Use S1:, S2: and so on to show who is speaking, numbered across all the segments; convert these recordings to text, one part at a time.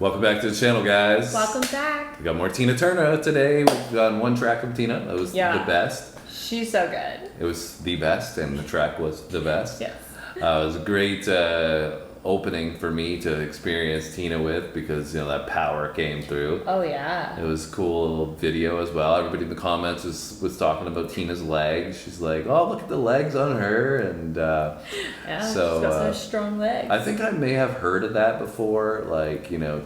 S1: Welcome back to the channel, guys.
S2: Welcome back.
S1: We got more Tina Turner today. We've got one track of Tina. That was the best.
S2: She's so good.
S1: It was the best, and the track was the best.
S2: Yes.
S1: It was a great opening for me to experience Tina with, because that power came through.
S2: Oh yeah.
S1: It was a cool little video as well. Everybody in the comments was talking about Tina's legs. She's like, "Oh, look at the legs on her," and
S2: so she's got such strong legs.
S1: I think I may have heard of that before, like Tina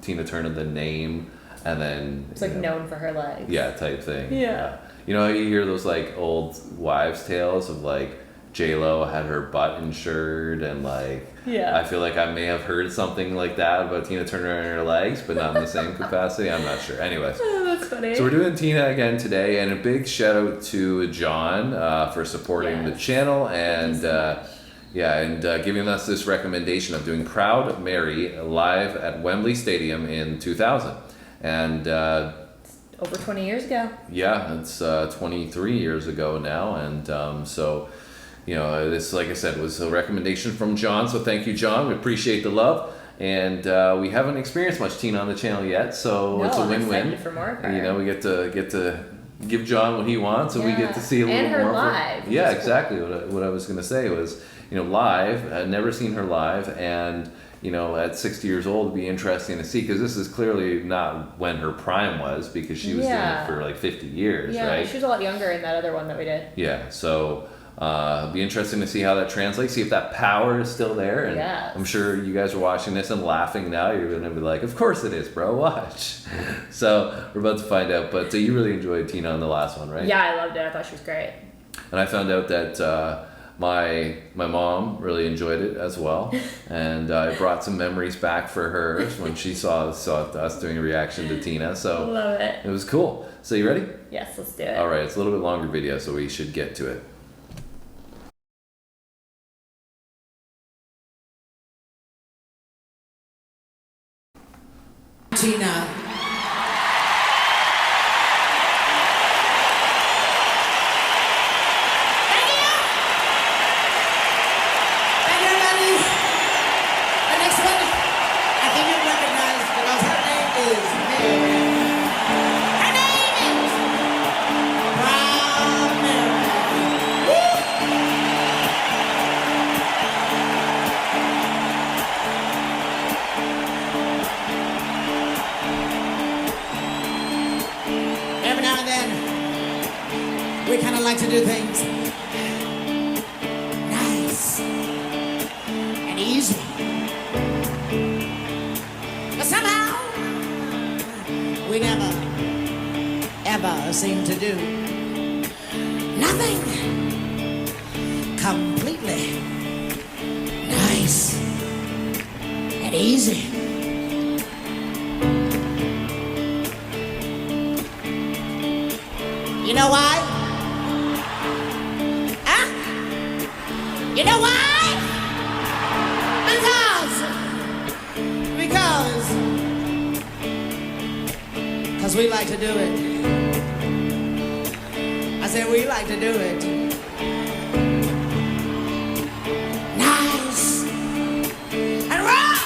S1: Turner, the name, and then
S2: it's like known for her legs.
S1: Yeah, type thing.
S2: Yeah.
S1: You hear those like old wives' tales of like J-Lo had her butt insured, and like I feel like I may have heard something like that about Tina Turner and her legs, but not in the same capacity. I'm not sure. Anyways,
S2: that's funny.
S1: So we're doing Tina again today, and a big shout out to John for supporting the channel and giving us this recommendation of doing Proud Mary live at Wembley Stadium in 2000, and
S2: over 20 years ago.
S1: Yeah, it's 23 years ago now, and so. This, like I said, was a recommendation from John, so thank you, John. We appreciate the love, and we haven't experienced much Tina on the channel yet, so it's a win-win.
S2: I'm excited for more of her.
S1: We get to give John what he wants, and we get to see a little
S2: and her
S1: more.
S2: Live.
S1: Yeah, exactly. What I was going to say was, live. I'd never seen her live, and at 60 years old, it'd be interesting to see, because this is clearly not when her prime was, because she was doing it for like 50 years, right?
S2: Yeah, she was a lot younger in that other one that we did.
S1: Yeah, so. It'll be interesting to see how that translates, see if that power is still there, and I'm sure you guys are watching this and laughing now. You're going to be like, of course it is, bro, watch. So we're about to find out, but you really enjoyed Tina on the last one, right?
S2: Yeah, I loved it. I thought she was great.
S1: And I found out that my mom really enjoyed it as well, and I brought some memories back for her when she saw us doing a reaction to Tina, so
S2: love it.
S1: It was cool. So you ready?
S2: Yes, let's do it.
S1: All right, it's a little bit longer video, so we should get to it.
S3: Tina. We kind of like to do things nice and easy, but somehow we never ever seem to do nothing completely nice and easy. You know why? You know why? Because we like to do it. I said we like to do it. Nice and rough.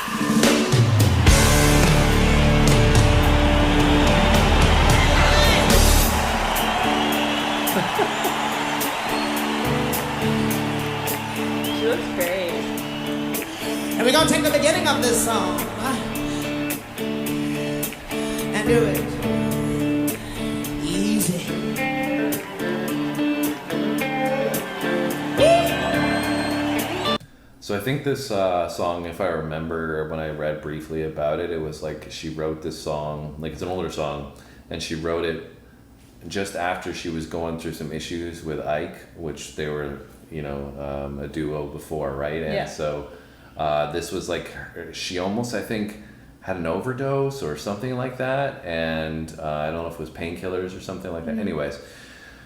S2: She looks great.
S3: And we're gonna take the beginning of this song and do it easy.
S1: So I think this song, if I remember when I read briefly about it, it was like she wrote this song, like it's an older song, and she wrote it just after she was going through some issues with Ike, which they were, a duo before, right? And so this was like, she almost, I think, had an overdose or something like that, and I don't know if it was painkillers or something like that. Mm-hmm. Anyways,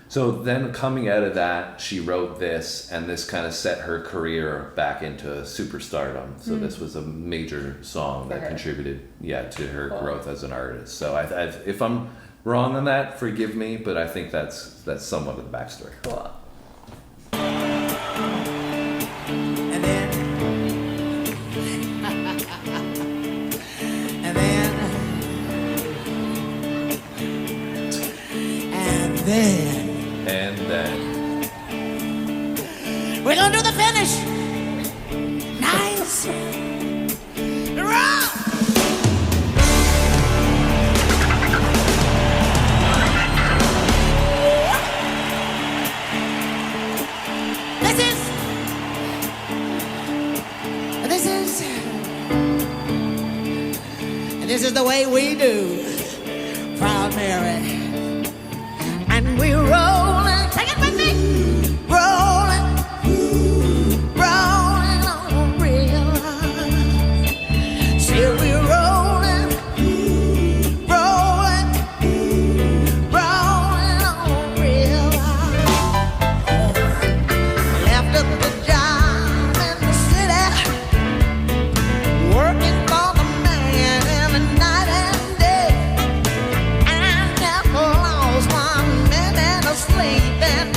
S1: so then coming out of that, she wrote this, and this kind of set her career back into superstardom. So this was a major song that contributed, to her growth as an artist. So if I'm wrong on that, forgive me, but I think that's somewhat of the backstory.
S2: Cool.
S3: And then then
S1: And then.
S3: we're gonna do the finish. Nice. Rock. This is the way we do, Proud Mary. And we rollin', take it with me, rollin', rollin' on a real line. Say we rollin', rollin', rollin' on a real line. Left up the job in the city, working for the man in the night and day. And I never lost 1 minute of sleep and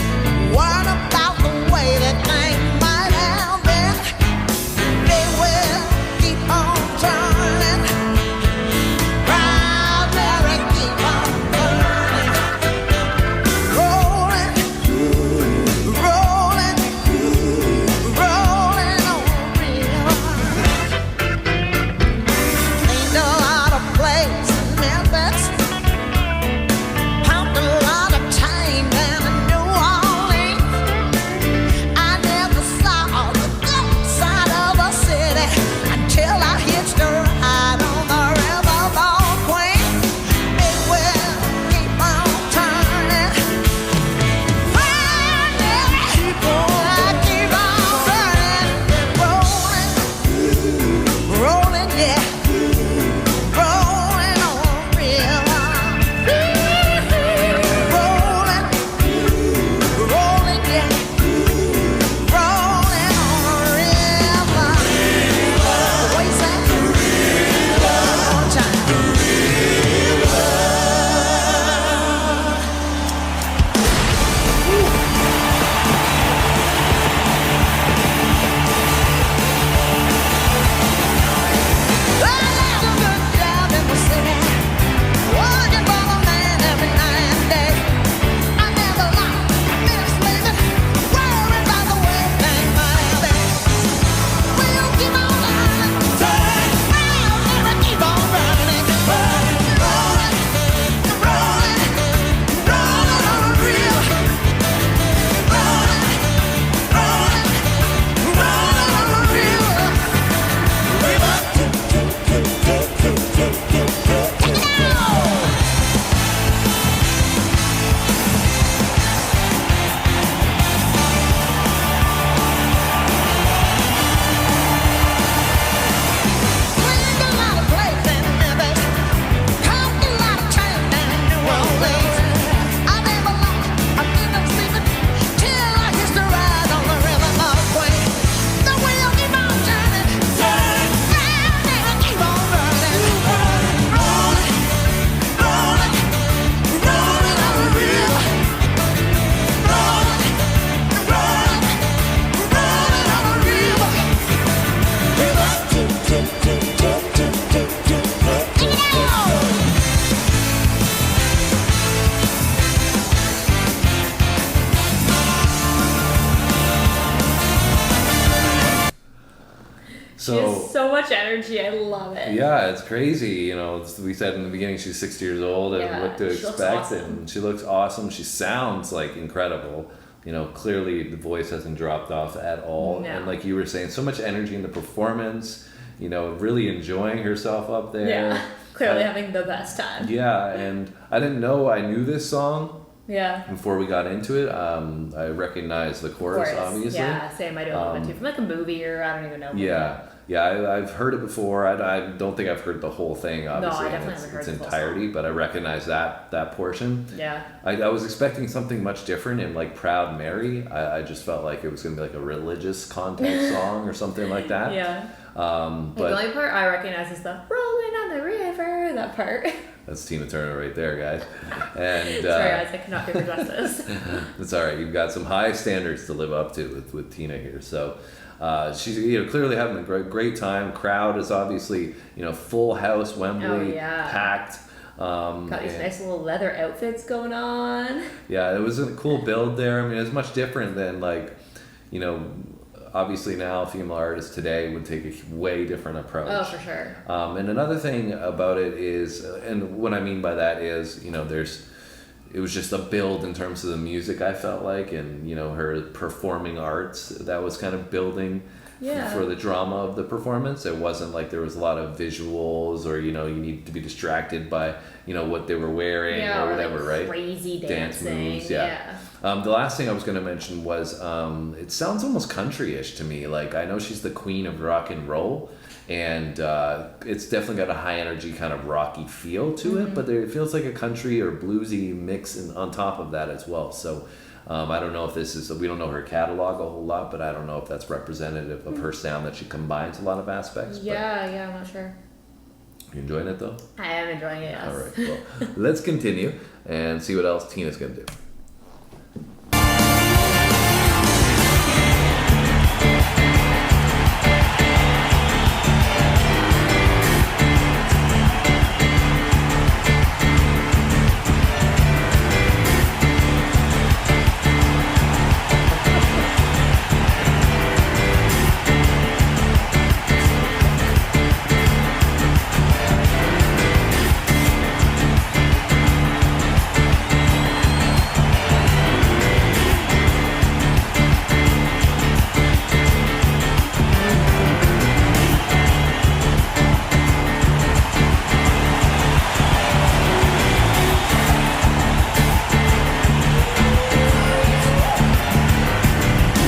S3: worried about the way that things might have been. They will keep on turning. Proud Mary, keep on turning. Rolling, rolling, rolling on real. Cleaned a lot of plates in Memphis, pumped a lot of time down in New Orleans. I never saw the good side of a city until I hitched a ride on the riverboat queen. It will keep on turning. Finally, keep on turning. Rolling, rolling, yeah. Rolling on real. Rolling, rolling, yeah. Rolling on a river. What you say? One time. Well, there's a good job in the city, working for the man every night and day. I never lost a minute sleeping, worried about the way things might have been. We'll keep on running, I'll never keep on running, rolling, rolling, rolling on a reel, rolling, rolling, rolling on a reel. Cleaned a lot of plates in Memphis, pumped a lot of time down in New Orleans. I never lost a minute sleeping till I hitched a ride on the riverboat queen. The wheel keep on turning, turning, and keep on running, rolling, rolling, rolling on the reel, rolling, rolling, rolling on the reel.
S2: She has so much energy. I love it.
S1: Yeah, it's crazy. You know, we said in the beginning she's 60 years old and
S2: Yeah,
S1: what to
S2: she looks
S1: expect.
S2: awesome.
S1: And she looks awesome. She sounds like incredible. You know, clearly the voice hasn't dropped off at all.
S2: No.
S1: And like you were saying, so much energy in the performance. You know, really enjoying herself up there.
S2: Yeah. Clearly
S1: I-
S2: having the best time.
S1: Yeah, and I didn't know I knew this song
S2: Yeah.
S1: before we got into it. I recognized the chorus, obviously.
S2: Yeah, same. I do a little bit too. From like a movie or I don't even know.
S1: Yeah, I've heard it before. I don't think I've heard the whole thing, obviously,
S2: I definitely
S1: in
S2: haven't heard
S1: its
S2: the full
S1: entirety, but I recognize that portion.
S2: Yeah.
S1: I was expecting something much different in like Proud Mary. I just felt like it was going to be like a religious context song or something like that.
S2: Yeah.
S1: But
S2: The only part I recognize is the rolling on the river, that part.
S1: that's Tina Turner right there, guys. And
S2: Sorry guys, I cannot do her justice.
S1: it's all right. You've got some high standards to live up to with Tina here. So she's clearly having a great time. Crowd is obviously full house, Wembley,
S2: Oh, yeah.
S1: packed.
S2: Got these
S1: and-
S2: nice little leather outfits going on.
S1: Yeah, it was a cool build there. I mean, it's much different than like, you know, obviously now female artists today would take a way different approach.
S2: Oh, for sure.
S1: And another thing about it is, and what I mean by that is, you know, it was just a build in terms of the music, I felt like, and, you know, her performing arts that was kind of building
S2: Yeah.
S1: for the drama of the performance. It wasn't like there was a lot of visuals or, you know, you need to be distracted by, you know, what they were wearing or whatever,
S2: like
S1: right?
S2: crazy
S1: Dance
S2: dancing.
S1: moves, yeah. The last thing I was going to mention was it sounds almost country-ish to me. Like, I know she's the queen of rock and roll, and it's definitely got a high energy kind of rocky feel to it, but it feels like a country or bluesy mix on top of that as well. So I don't know if we don't know her catalog a whole lot, but I don't know if that's representative of her sound, that she combines a lot of aspects.
S2: Yeah, I'm not sure.
S1: You enjoying it though?
S2: I am enjoying it, yes.
S1: All right, well, let's continue and see what else Tina's going to do.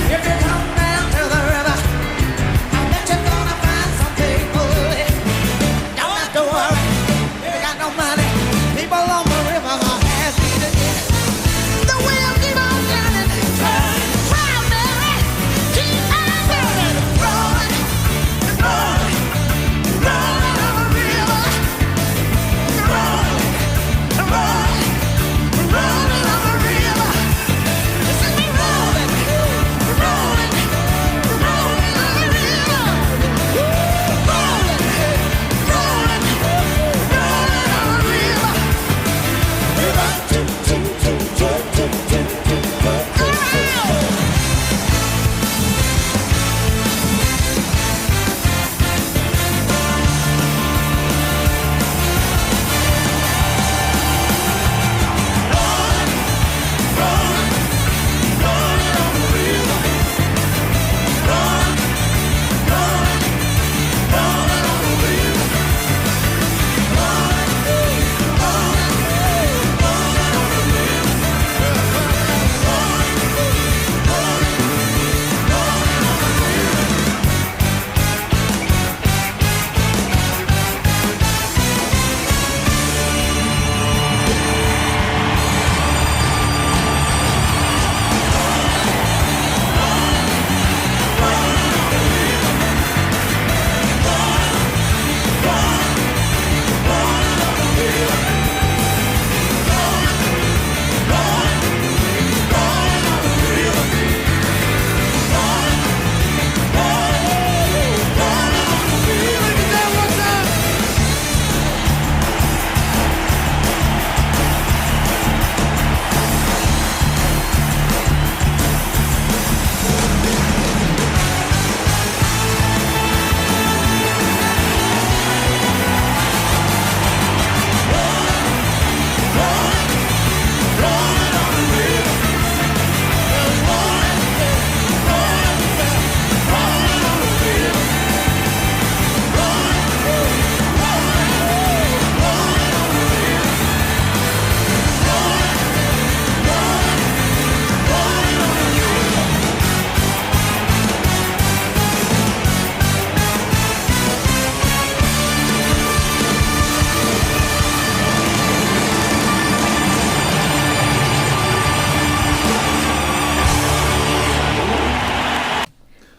S3: If you come down to the river, I bet you're gonna find some people. Don't have to worry, if you got no money, people on the river are happy to get it. The wheel keep on turning, turning, proud Mary, keep on burning, rolling, rolling, rolling on the river, rolling, rolling, rolling on the river. Listen me rolling, rolling, rolling on the river, rolling, rolling, rolling on the river. River, toot, toot, toot, toot, toot, toot, toot, toot, toot.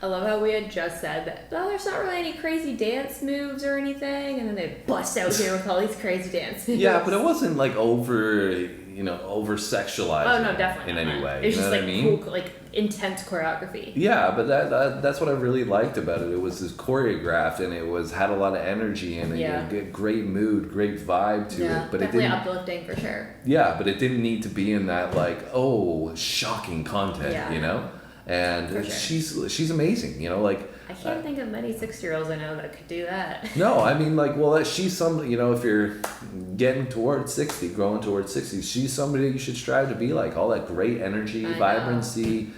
S2: I love how we had just said that, oh, there's not really any crazy dance moves or anything, and then they bust out here with all these crazy dance moves.
S1: Yeah, but it wasn't like over, over sexualizing
S2: Oh no, definitely
S1: in
S2: not.
S1: any way.
S2: It's
S1: You know
S2: just
S1: what
S2: like
S1: I mean?
S2: cool, like intense choreography.
S1: Yeah, but that's what I really liked about it. It was just choreographed and it had a lot of energy and
S2: Yeah.
S1: a great mood, great vibe to
S2: Yeah,
S1: it. But it
S2: definitely
S1: didn't.
S2: uplifting for sure.
S1: Yeah, but it didn't need to be in that shocking content,
S2: Yeah.
S1: And
S2: For sure.
S1: she's amazing, like.
S2: I can't think of many 6-year-olds I know that could do that.
S1: No, I mean she's somebody, if you're getting towards 60, growing towards 60, she's somebody you should strive to be like. All that great energy,
S2: I know.
S1: vibrancy,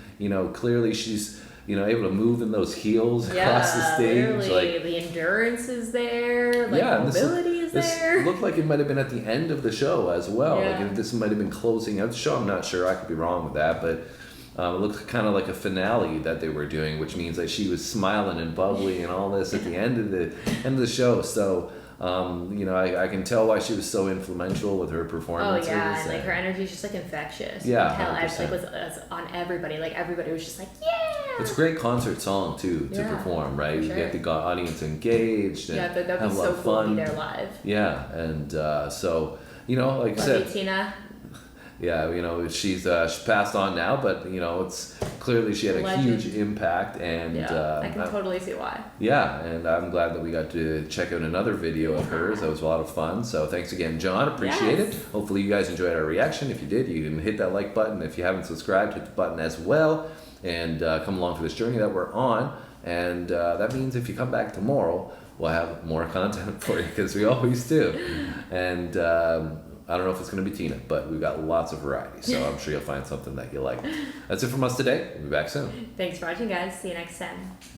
S1: clearly she's, able to move in those heels across the stage.
S2: Literally,
S1: Like,
S2: the endurance is there, like
S1: yeah, and
S2: mobility is
S1: this
S2: there.
S1: looked like it might have been at the end of the show as well.
S2: Yeah.
S1: Like this might have been closing out the show. I'm not sure. I could be wrong with that, but it looked kind of like a finale that they were doing, which means that she was smiling and bubbly and all this at the end of the show. So, I can tell why she was so influential with her
S2: Oh
S1: performances.
S2: yeah, and like her energy is just like infectious.
S1: Yeah,
S2: You can tell
S1: 100%.
S2: was on everybody. Like everybody was just like, yeah.
S1: It's a great concert song too to
S2: Yeah,
S1: perform, right?
S2: for
S1: You
S2: sure.
S1: get the audience engaged and
S2: Yeah, that'd
S1: have
S2: be
S1: a lot
S2: so
S1: of
S2: cool to
S1: fun.
S2: be there live.
S1: Yeah, and so like I
S2: Love
S1: said,
S2: you, Tina.
S1: yeah, she's passed on now, but it's clearly she had a
S2: Legend.
S1: huge impact, and
S2: Yeah, I can totally see why.
S1: yeah, and I'm glad that we got to check out another video of hers. That was a lot of fun. So thanks again, John. Appreciate
S2: Yes.
S1: it. Hopefully you guys enjoyed our reaction. If you did, you can hit that like button. If you haven't subscribed, hit the button as well, and come along for this journey that we're on. And that means if you come back tomorrow, we'll have more content for you because we always do. And I don't know if it's going to be Tina, but we've got lots of variety. So I'm sure you'll find something that you like. That's it from us today. We'll be back soon.
S2: Thanks for watching, guys. See you next time.